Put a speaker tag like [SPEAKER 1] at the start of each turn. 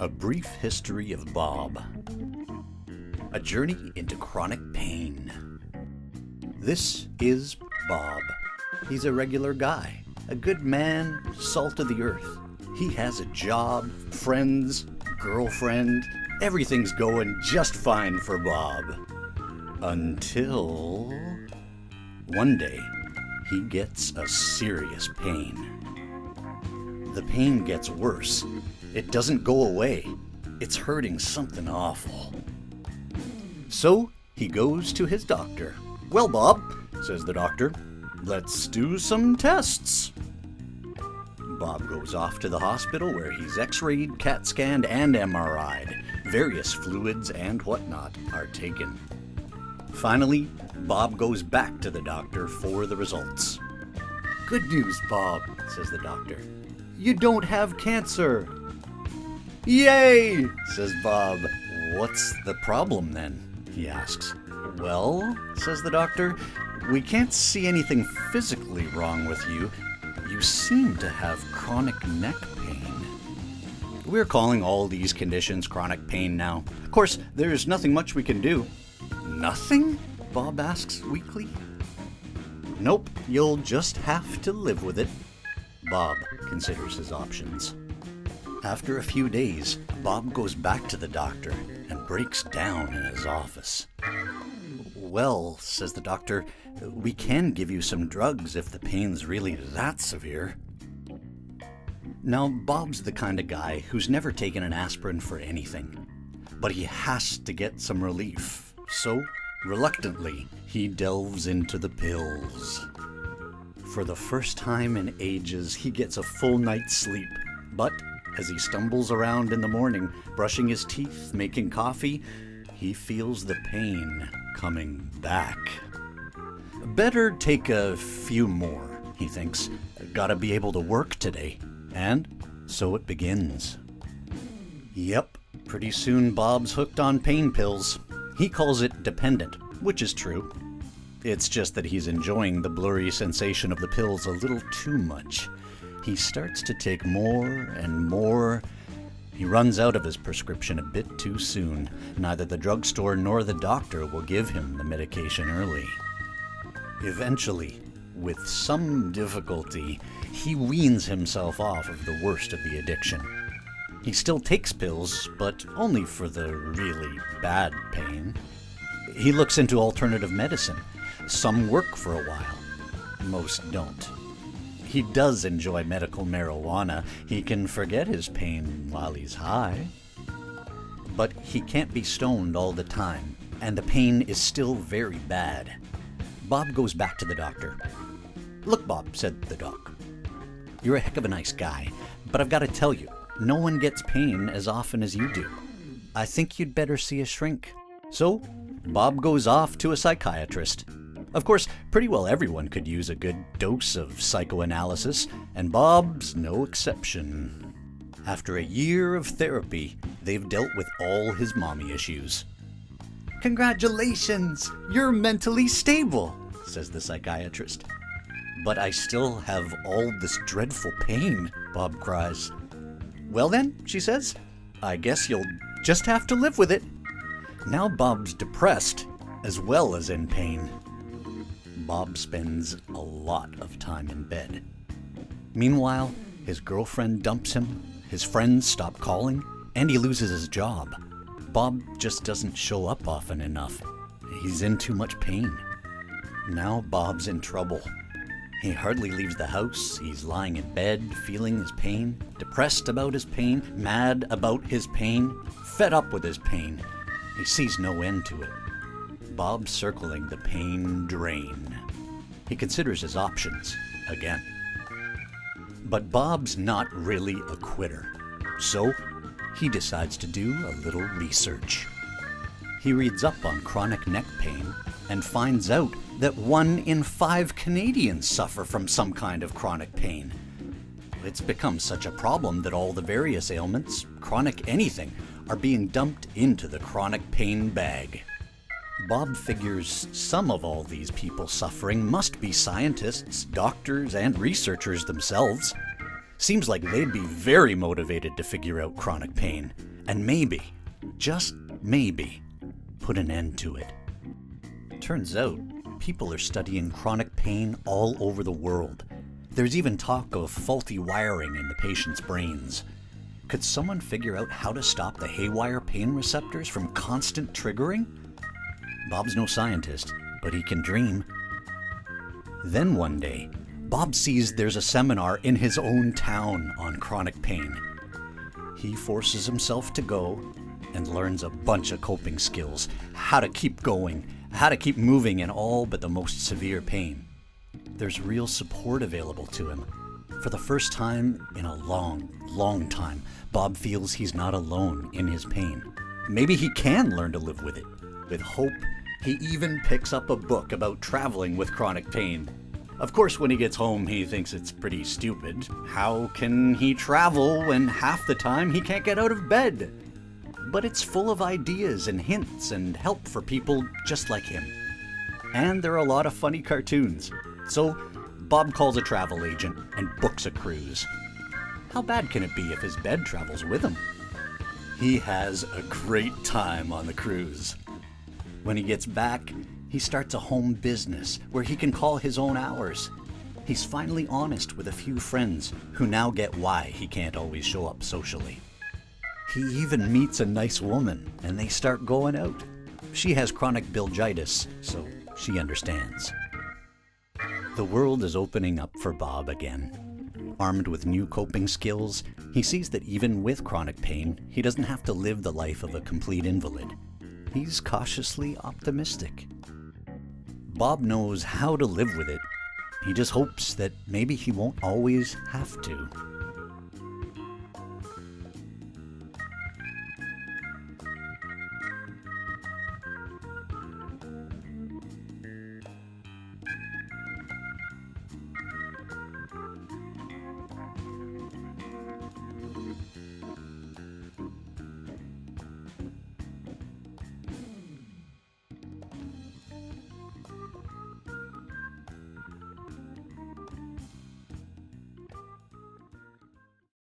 [SPEAKER 1] A Brief History of Bob. A Journey into Chronic Pain. This is Bob. He's a regular guy, a good man, salt of the earth. He has a job, friends, girlfriend. Everything's going just fine for Bob. Until one day, he gets a serious pain. The pain gets worse. It doesn't go away. It's hurting something awful. So he goes to his doctor. "Well, Bob," says the doctor, "let's do some tests." Bob goes off to the hospital where he's x-rayed, CAT scanned, and MRI'd. Various fluids and whatnot are taken. Finally, Bob goes back to the doctor for the results. "Good news, Bob," says the doctor. "You don't have cancer." "Yay!" says Bob. "What's the problem then?" he asks. "Well," says the doctor, "we can't see anything physically wrong with you. You seem to have chronic neck pain." We're calling all these conditions chronic pain now. Of course, there's nothing much we can do. "Nothing?" Bob asks weakly. "Nope, you'll just have to live with it." Bob considers his options. After a few days, Bob goes back to the doctor and breaks down in his office. "Well," says the doctor, "we can give you some drugs if the pain's really that severe." Now, Bob's the kind of guy who's never taken an aspirin for anything, but he has to get some relief. So, reluctantly, he delves into the pills. For the first time in ages, he gets a full night's sleep, but as he stumbles around in the morning, brushing his teeth, making coffee, he feels the pain coming back. Better take a few more, he thinks. Gotta be able to work today. And so it begins. Yep, pretty soon Bob's hooked on pain pills. He calls it dependent, which is true. It's just that he's enjoying the blurry sensation of the pills a little too much. He starts to take more and more. He runs out of his prescription a bit too soon. Neither the drugstore nor the doctor will give him the medication early. Eventually, with some difficulty, he weans himself off of the worst of the addiction. He still takes pills, but only for the really bad pain. He looks into alternative medicine. Some work for a while. Most don't. He does enjoy medical marijuana. He can forget his pain while he's high. But he can't be stoned all the time, and the pain is still very bad. Bob goes back to the doctor. "Look, Bob," said the doc, "you're a heck of a nice guy, but I've got to tell you, no one gets pain as often as you do. I think you'd better see a shrink." So, Bob goes off to a psychiatrist. Of course, pretty well everyone could use a good dose of psychoanalysis, and Bob's no exception. After a year of therapy, they've dealt with all his mommy issues. "Congratulations! You're mentally stable," says the psychiatrist. "But I still have all this dreadful pain," Bob cries. "Well then," she says, "I guess you'll just have to live with it." Now Bob's depressed, as well as in pain. Bob spends a lot of time in bed. Meanwhile, his girlfriend dumps him, his friends stop calling, and he loses his job. Bob just doesn't show up often enough. He's in too much pain. Now Bob's in trouble. He hardly leaves the house. He's lying in bed, feeling his pain, depressed about his pain, mad about his pain, fed up with his pain. He sees no end to it. Bob's circling the pain drain. He considers his options again. But Bob's not really a quitter, so he decides to do a little research. He reads up on chronic neck pain and finds out that 1 in 5 Canadians suffer from some kind of chronic pain. It's become such a problem that all the various ailments, chronic anything, are being dumped into the chronic pain bag. Bob figures some of all these people suffering must be scientists, doctors, and researchers themselves. Seems like they'd be very motivated to figure out chronic pain, and maybe, just maybe, put an end to it. Turns out, people are studying chronic pain all over the world. There's even talk of faulty wiring in the patient's brains. Could someone figure out how to stop the haywire pain receptors from constant triggering? Bob's no scientist, but he can dream. Then one day, Bob sees there's a seminar in his own town on chronic pain. He forces himself to go and learns a bunch of coping skills, how to keep going, how to keep moving in all but the most severe pain. There's real support available to him. For the first time in a long, long time, Bob feels he's not alone in his pain. Maybe he can learn to live with it. With hope, he even picks up a book about traveling with chronic pain. Of course, when he gets home, he thinks it's pretty stupid. How can he travel when half the time he can't get out of bed? But it's full of ideas and hints and help for people just like him. And there are a lot of funny cartoons. So Bob calls a travel agent and books a cruise. How bad can it be if his bed travels with him? He has a great time on the cruise. When he gets back, he starts a home business where he can call his own hours. He's finally honest with a few friends who now get why he can't always show up socially. He even meets a nice woman and they start going out. She has chronic bilgitis, so she understands. The world is opening up for Bob again. Armed with new coping skills, he sees that even with chronic pain, he doesn't have to live the life of a complete invalid. He's cautiously optimistic. Bob knows how to live with it. He just hopes that maybe he won't always have to.